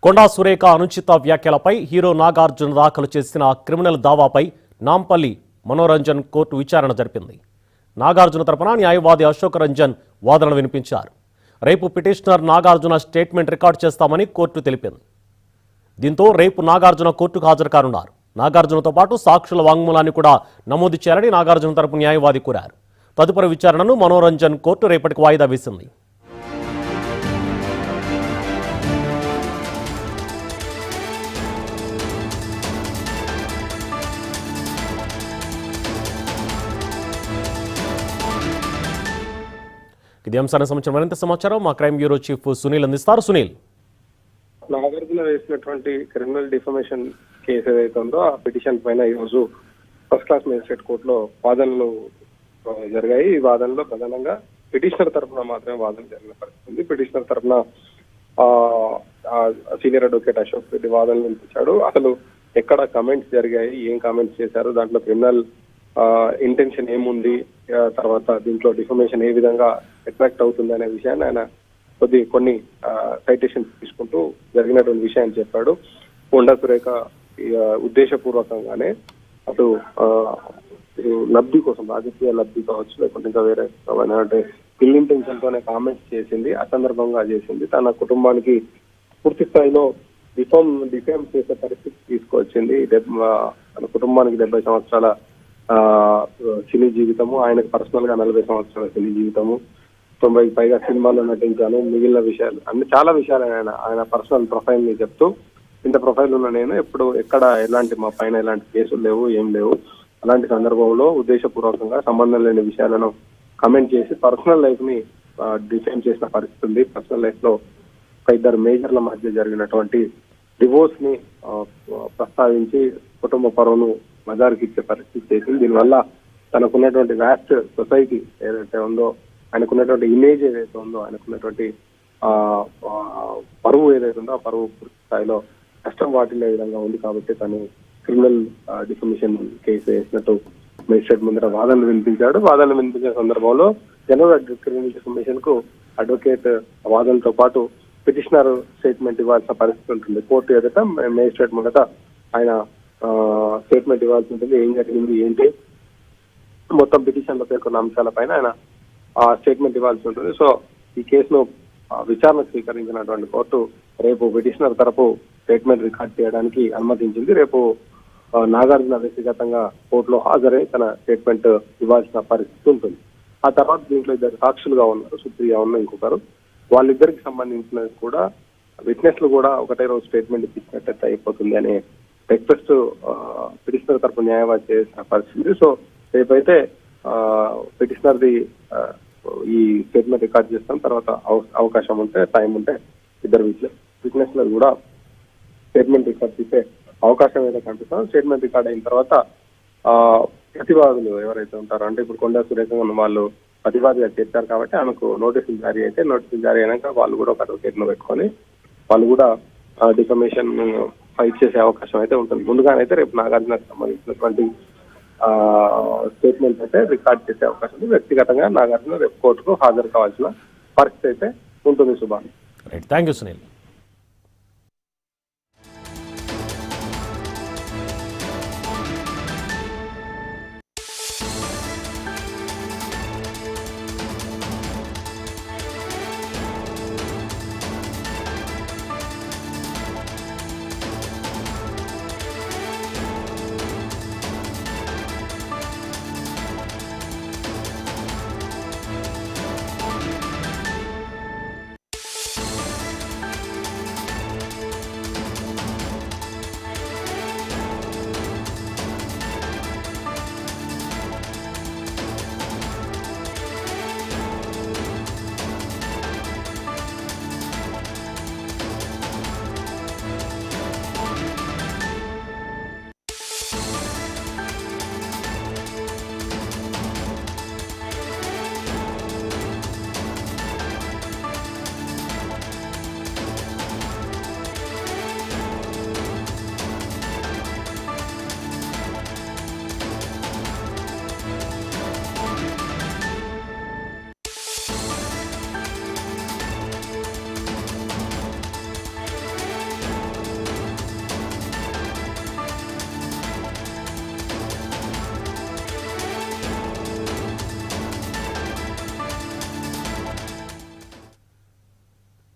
కొండా సురేఖ అనుచిత వ్యాఖ్యలపై హీరో నాగార్జున దాఖలు చేసిన క్రిమినల్ దావాపై నాంపల్లి మనోరంజన్ కోర్టు విచారణ జరిపింది. నాగార్జున తరపున న్యాయవాది అశోక్ రంజన్ వాదనలు వినిపించారు. రేపు పిటిషనర్ నాగార్జున స్టేట్మెంట్ రికార్డు చేస్తామని కోర్టు తెలిపింది. దీంతో రేపు నాగార్జున కోర్టుకు హాజరు కానున్నారు. నాగార్జునతో పాటు సాక్షుల వాంగ్మూలాన్ని కూడా నమోదు చేయాలని నాగార్జున తరపు న్యాయవాది కోరారు. తదుపరి విచారణను మనోరంజన్ కోర్టు రేపటికి వాయిదా వేసింది. ఇది అంశానికి సంబంధించిన మరింత సమాచారం మా క్రైమ్ బ్యూరో చీఫ్ సునీల్ అందిస్తారు. సునీల్, నాగార్జున వేసినటువంటి క్రిమినల్ డిఫమేషన్ కేసు ఏదైతే ఉందో ఆ పిటిషన్ పైన ఈ రోజు ఫస్ట్ క్లాస్ మేజిస్ట్రేట్ కోర్టులో వాదనలు జరిగాయి. ఈ వాదనలో ప్రధానంగా పిటిషనర్ తరఫున మాత్రమే వాదన జరిగిన పరిస్థితి ఉంది. పిటిషనర్ తరఫున సీనియర్ అడ్వకేట్ అశోక్ రెడ్డి వాదనలు వినిపించాడు. అసలు ఎక్కడ కామెంట్స్ జరిగాయి, ఏం కామెంట్స్ చేశారు, దాంట్లో క్రిమినల్ ఇంటెన్షన్ ఏముంది, తర్వాత దీంట్లో డిఫమేషన్ ఏ విధంగా అట్రాక్ట్ అవుతుంది అనే విషయాన్ని ఆయన కొన్ని సైటేషన్స్ తీసుకుంటూ జరిగినటువంటి విషయాన్ని చెప్పాడు. కొండా సురేఖ ఉద్దేశపూర్వకంగానే అటు లబ్ధి కోసం, రాజకీయ లబ్ధి కావచ్చు, లేకుంటే ఇంకా వేరే ఇల్ ఇంటెన్షన్ తోనే కామెంట్స్ చేసింది. ఆ సందర్భంగా చేసింది. తన కుటుంబానికి పూర్తి స్థాయిలో డిఫేమ్ చేసే పరిస్థితి తీసుకొచ్చింది. తన కుటుంబానికి 70 సంవత్సరాల సినీ జీవితము, ఆయనకు పర్సనల్ గా 40 సంవత్సరాల సినీ జీవితము, 90కి పైగా సినిమాల్లో నటించాను, మిగిలిన విషయాలు అన్ని చాలా విషయాలు ఆయన పర్సనల్ ప్రొఫైల్ ని చెప్తూ, ఇంత ప్రొఫైల్ ఉన్న నేను ఎక్కడ మా పైన ఎలాంటి కేసులు లేవు, ఏం లేవు, అలాంటి సందర్భంలో ఉద్దేశపూర్వకంగా సంబంధం లేని విషయాలను కమెంట్ చేసి పర్సనల్ లైఫ్ ని డిఫైన్ చేసిన పరిస్థితి ఉంది. పర్సనల్ లైఫ్ లో ఇద్దరు మేజర్ల మధ్య జరిగినటువంటి డివోర్స్ ని ప్రస్తావించి కుటుంబ పరువును మజారుకి ఇచ్చే పరిస్థితి చేసింది. దీనివల్ల తనకున్నటువంటి వ్యాస్ట్ సొసైటీ ఏదైతే ఉందో, ఆయనకున్నటువంటి ఇమేజ్ ఏదైతే ఉందో, ఆయనకున్నటువంటి పరువు ఏదైతే ఉందో ఆ పరువు పూర్తి స్థాయిలో కష్టం వాటిల్లే విధంగా ఉంది. కాబట్టి తను క్రిమినల్ డిఫమేషన్ కేసు వేసినట్టు మేజిస్ట్రేట్ ముందర వాదనలు వినిపించాడు. వాదనలు వినిపించిన సందర్భంలో జనరల్ క్రిమినల్ డిఫమేషన్ కు అడ్వకేట్ వాదనతో పాటు పిటిషనర్ స్టేట్మెంట్ ఇవ్వాల్సిన పరిస్థితి ఉంటుంది. కోర్టు ఎదుట మేజిస్ట్రేట్ ముందట ఆయన స్టేట్మెంట్ ఇవ్వాల్సి ఉంటుంది. ఏం జరిగింది, ఏంటి, మొత్తం పిటిషన్ లో పేర్కొన్న అంశాలపైన ఆయన స్టేట్మెంట్ ఇవ్వాల్సి ఉంటుంది. సో ఈ కేసును విచారణ స్వీకరించినటువంటి కోర్టు రేపు పిటిషనర్ తరపు స్టేట్మెంట్ రికార్డ్ చేయడానికి అనుమతించింది. రేపు నాగార్జున వ్యక్తిగతంగా కోర్టులో హాజరై తన స్టేట్మెంట్ ఇవ్వాల్సిన పరిస్థితి ఉంటుంది. ఆ తర్వాత దీంట్లో 2 సాక్షులుగా ఉన్నారు, సుప్రియ ఉన్న ఇంకొకరు. వాళ్ళిద్దరికి సంబంధించిన కూడా విట్నెస్లు కూడా ఒకటే రోజు స్టేట్మెంట్ ఇచ్చినట్టయితే అయిపోతుంది అనే రిక్వెస్ట్ పిటిషనర్ తరపు న్యాయవాది చేసిన పరిస్థితి. సో రేపైతే పిటిషనర్ ది ఈ స్టేట్మెంట్ రికార్డ్ చేస్తాం. తర్వాత అవకాశం ఉంటే, టైం ఉంటే ఇద్దరు విట్నెస్ లు కూడా స్టేట్మెంట్ రికార్డ్ చేసే అవకాశం ఏదో కనిపిస్తాం. స్టేట్మెంట్ రికార్డ్ అయిన తర్వాత ప్రతివాదులు ఎవరైతే ఉంటారో, అంటే ఇప్పుడు కొండా సురేఖ వాళ్ళు ప్రతివాదిగా చేశారు కాబట్టి ఆమెకు నోటీసులు జారీ అయితే, నోటీసులు జారీ అయినాక వాళ్ళు కూడా ఒక అడ్వకేట్ ను పెట్టుకొని వాళ్ళు కూడా డిఫమేషన్ ఫైట్ చేసే అవకాశం అయితే ఉంటుంది. ముందుగానైతే రేపు నాగార్జునకు సంబంధించినటువంటి స్టేట్మెంట్ అయితే రికార్డ్ చేసే అవకాశం ఉంది. వ్యక్తిగతంగా నాగార్జున రేపు కోర్టుకు హాజరు కావాల్సిన పరిస్థితి అయితే ఉంటుంది. Subhan, thank you Sunil.